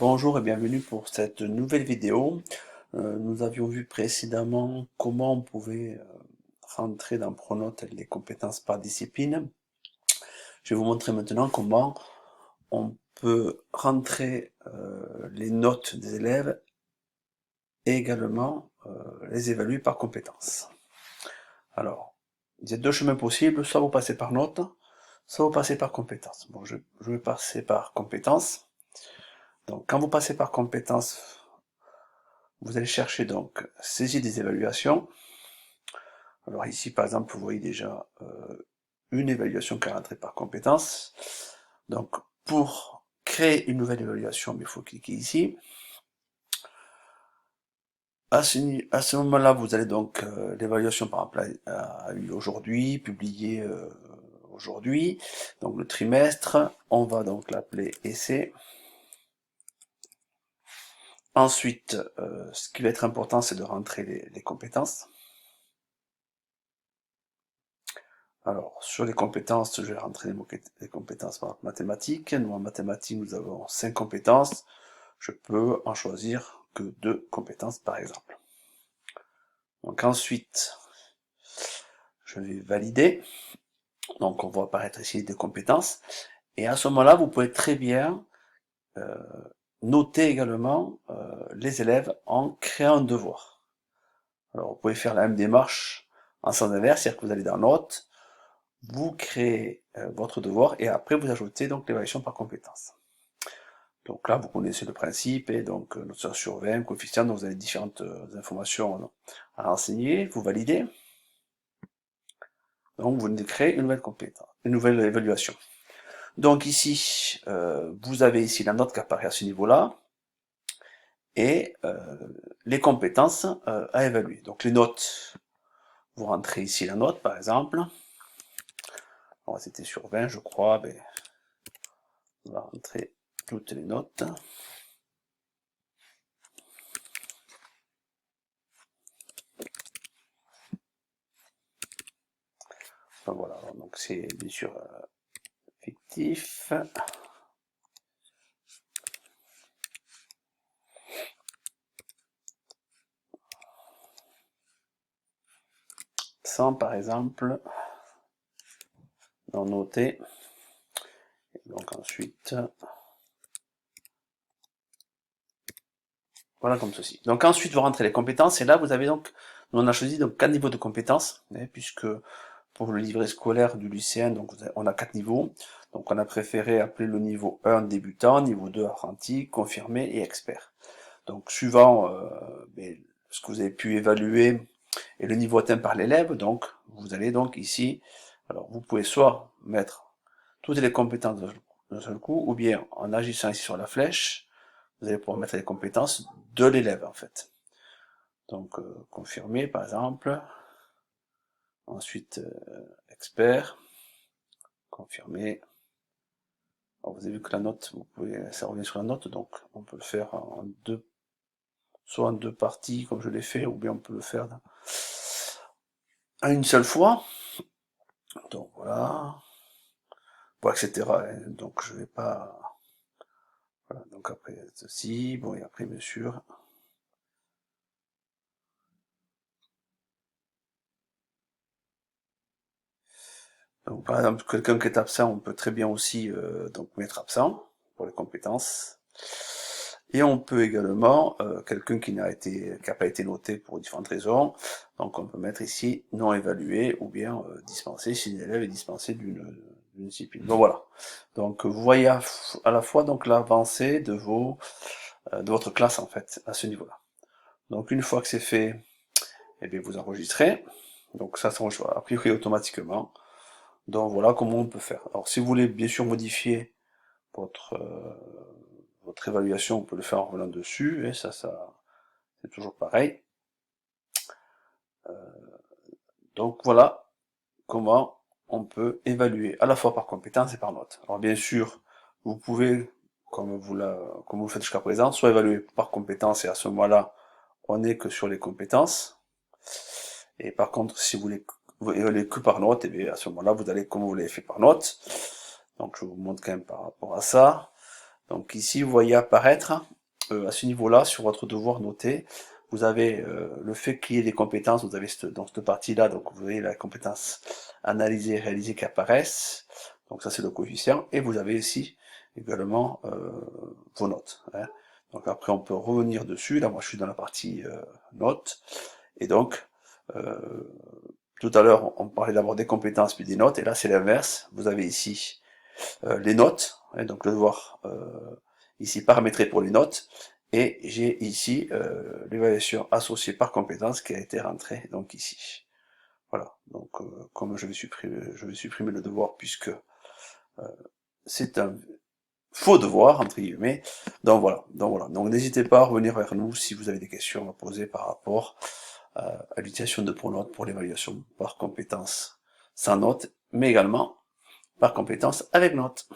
Bonjour et bienvenue pour cette nouvelle vidéo. Nous avions vu précédemment comment on pouvait rentrer dans Pronote les compétences par discipline. Je vais vous montrer maintenant comment on peut rentrer les notes des élèves et également les évaluer par compétences. Alors, il y a deux chemins possibles, soit vous passez par notes, soit vous passez par compétences. Bon, je vais passer par compétences. Donc, quand vous passez par compétences, vous allez chercher donc saisie des évaluations. Alors ici par exemple vous voyez déjà une évaluation qui est rentrée par compétence. Donc pour créer une nouvelle évaluation, il faut cliquer ici. À ce moment-là, vous allez donc, l'évaluation par exemple a eu aujourd'hui, publiée aujourd'hui, donc le trimestre, on va donc l'appeler essai. Ensuite, ce qui va être important, c'est de rentrer les compétences. Alors, sur les compétences, je vais rentrer les compétences mathématiques. Nous, en mathématiques, nous avons 5 compétences. Je peux en choisir que 2 compétences, par exemple. Donc ensuite, je vais valider. Donc, on va apparaître ici des compétences. Et à ce moment-là, vous pouvez très bien noter également les élèves en créant un devoir. Alors, vous pouvez faire la même démarche en sens inverse, c'est-à-dire que vous allez dans Notes, vous créez votre devoir et après vous ajoutez donc l'évaluation par compétence. Donc là vous connaissez le principe et donc notation sur 20, coefficient, donc vous avez différentes informations à renseigner, vous validez. Donc vous venez de créer une nouvelle compétence, une nouvelle évaluation. Donc ici vous avez ici la note qui apparaît à ce niveau-là et les compétences à évaluer. Donc les notes, vous rentrez ici la note par exemple. C'était sur 20 je crois, ben, on va rentrer toutes les notes. Enfin, voilà, donc c'est bien sûr fictif. 100 par exemple, dans noter. Et donc ensuite, voilà comme ceci. Donc ensuite vous rentrez les compétences et là vous avez donc, on a choisi donc 4 niveaux de compétences, puisque pour le livret scolaire du lycéen, donc on a 4 niveaux. Donc on a préféré appeler le niveau 1 débutant, niveau 2 apprenti, confirmé et expert. Donc suivant ce que vous avez pu évaluer et le niveau atteint par l'élève, donc vous allez donc ici, alors vous pouvez soit mettre toutes les compétences d'un seul coup, ou bien en agissant ici sur la flèche, vous allez pouvoir mettre les compétences de l'élève en fait. Donc confirmer par exemple, ensuite expert, confirmer. Alors, vous avez vu que la note, vous pouvez, ça revient sur la note, donc on peut le faire en deux, soit en deux parties comme je l'ai fait, ou bien on peut le faire en une seule fois. Donc voilà, bon, etc. Donc je vais pas. Voilà, donc après ceci, bon et après bien sûr. Donc par exemple quelqu'un qui est absent, on peut très bien aussi donc mettre absent pour les compétences. Et on peut également, quelqu'un qui n'a pas été noté pour différentes raisons, donc on peut mettre ici non évalué ou bien dispensé si l'élève est dispensé d'une discipline. Donc voilà. Donc vous voyez à la fois donc l'avancée de votre classe en fait à ce niveau-là. Donc une fois que c'est fait, eh bien vous enregistrez. Donc ça s'enregistre a priori automatiquement. Donc voilà comment on peut faire. Alors si vous voulez bien sûr modifier votre votre évaluation, on peut le faire en revenant dessus, et ça c'est toujours pareil. Donc voilà comment on peut évaluer à la fois par compétence et par note. Alors bien sûr, vous pouvez, comme vous le faites jusqu'à présent, soit évaluer par compétence et à ce moment-là, on n'est que sur les compétences. Et par contre, si vous voulez évaluer que par note, et bien à ce moment-là, vous allez comme vous l'avez fait par note. Donc je vous montre quand même par rapport à ça. Donc ici, vous voyez apparaître, à ce niveau-là, sur votre devoir noté, vous avez le fait qu'il y ait des compétences, vous avez dans cette partie-là, donc vous voyez la compétence analyser, réaliser qui apparaissent, donc ça c'est le coefficient, et vous avez ici également vos notes. Hein. Donc après on peut revenir dessus, là moi je suis dans la partie notes, et donc tout à l'heure on parlait d'abord des compétences puis des notes, et là c'est l'inverse, vous avez ici les notes, hein, donc le devoir ici paramétré pour les notes, et j'ai ici l'évaluation associée par compétence qui a été rentrée donc ici. Voilà, donc comme je vais supprimer le devoir puisque c'est un faux devoir entre guillemets. Donc voilà, donc n'hésitez pas à revenir vers nous si vous avez des questions à poser par rapport à l'utilisation de pronotes pour l'évaluation par compétence sans note, mais également par compétence avec note.